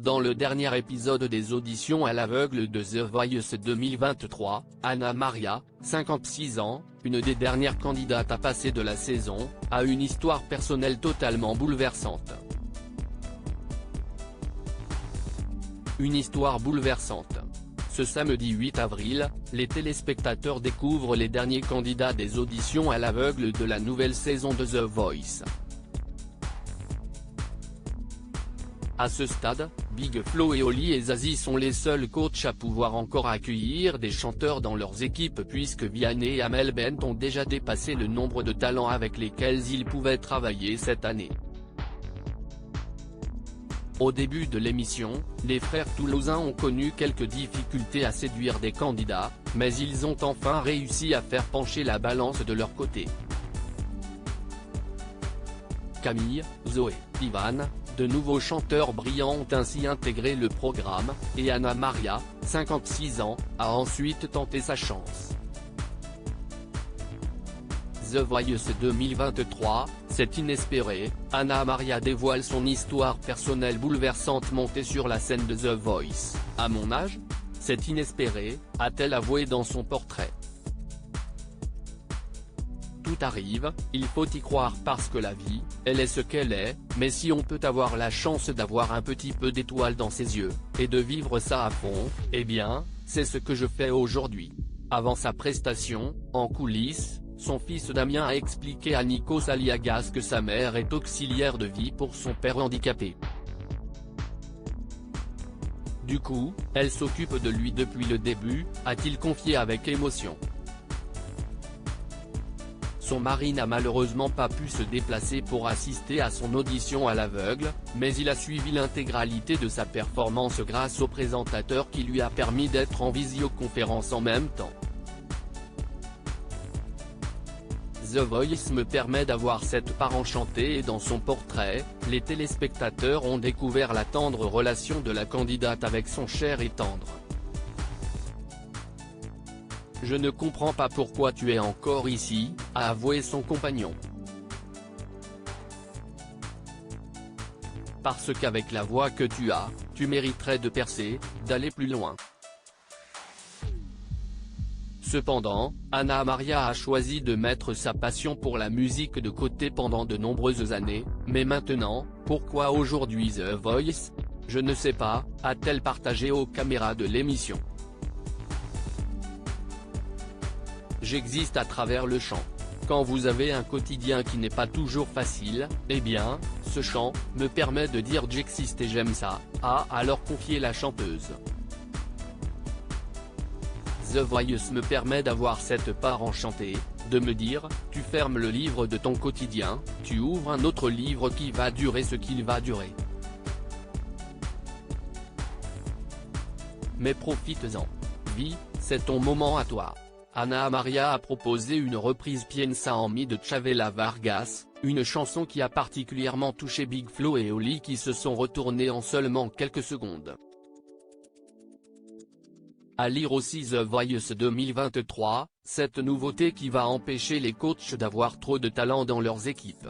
Dans le dernier épisode des auditions à l'aveugle de The Voice 2023, Anna Maria, 56 ans, une des dernières candidates à passer de la saison, a une histoire personnelle totalement bouleversante. Une histoire bouleversante. Ce samedi 8 avril, les téléspectateurs découvrent les derniers candidats des auditions à l'aveugle de la nouvelle saison de The Voice. À ce stade, Big Flo et Oli et Zazie sont les seuls coachs à pouvoir encore accueillir des chanteurs dans leurs équipes puisque Vianney et Amel Bent ont déjà dépassé le nombre de talents avec lesquels ils pouvaient travailler cette année. Au début de l'émission, les frères toulousains ont connu quelques difficultés à séduire des candidats, mais ils ont enfin réussi à faire pencher la balance de leur côté. Camille, Zoé, Ivan, de nouveaux chanteurs brillants ont ainsi intégré le programme, et Anna Maria, 56 ans, a ensuite tenté sa chance. The Voice 2023, c'est inespéré, Anna Maria dévoile son histoire personnelle bouleversante montée sur la scène de The Voice. À mon âge ? C'est inespéré, a-t-elle avoué dans son portrait. Tout arrive, il faut y croire parce que la vie, elle est ce qu'elle est, mais si on peut avoir la chance d'avoir un petit peu d'étoile dans ses yeux, et de vivre ça à fond, eh bien, c'est ce que je fais aujourd'hui. Avant sa prestation, en coulisses, son fils Damien a expliqué à Nikos Aliagas que sa mère est auxiliaire de vie pour son père handicapé. Du coup, elle s'occupe de lui depuis le début, a-t-il confié avec émotion. Son mari n'a malheureusement pas pu se déplacer pour assister à son audition à l'aveugle, mais il a suivi l'intégralité de sa performance grâce au présentateur qui lui a permis d'être en visioconférence en même temps. The Voice me permet d'avoir cette part enchantée et dans son portrait, les téléspectateurs ont découvert la tendre relation de la candidate avec son cher et tendre. Je ne comprends pas pourquoi tu es encore ici, a avoué son compagnon. Parce qu'avec la voix que tu as, tu mériterais de percer, d'aller plus loin. Cependant, Anna Maria a choisi de mettre sa passion pour la musique de côté pendant de nombreuses années, mais maintenant, pourquoi aujourd'hui The Voice ? Je ne sais pas, a-t-elle partagé aux caméras de l'émission. J'existe à travers le chant. Quand vous avez un quotidien qui n'est pas toujours facile, eh bien, ce chant me permet de dire j'existe et j'aime ça, a alors confié la chanteuse. The Voice me permet d'avoir cette part enchantée, de me dire, tu fermes le livre de ton quotidien, tu ouvres un autre livre qui va durer ce qu'il va durer. Mais profites-en. Vis, c'est ton moment à toi. Anna Maria a proposé une reprise Piensa en mi de Chavela Vargas, une chanson qui a particulièrement touché Big Flo et Oli qui se sont retournés en seulement quelques secondes. À lire aussi The Voice 2023, cette nouveauté qui va empêcher les coachs d'avoir trop de talent dans leurs équipes.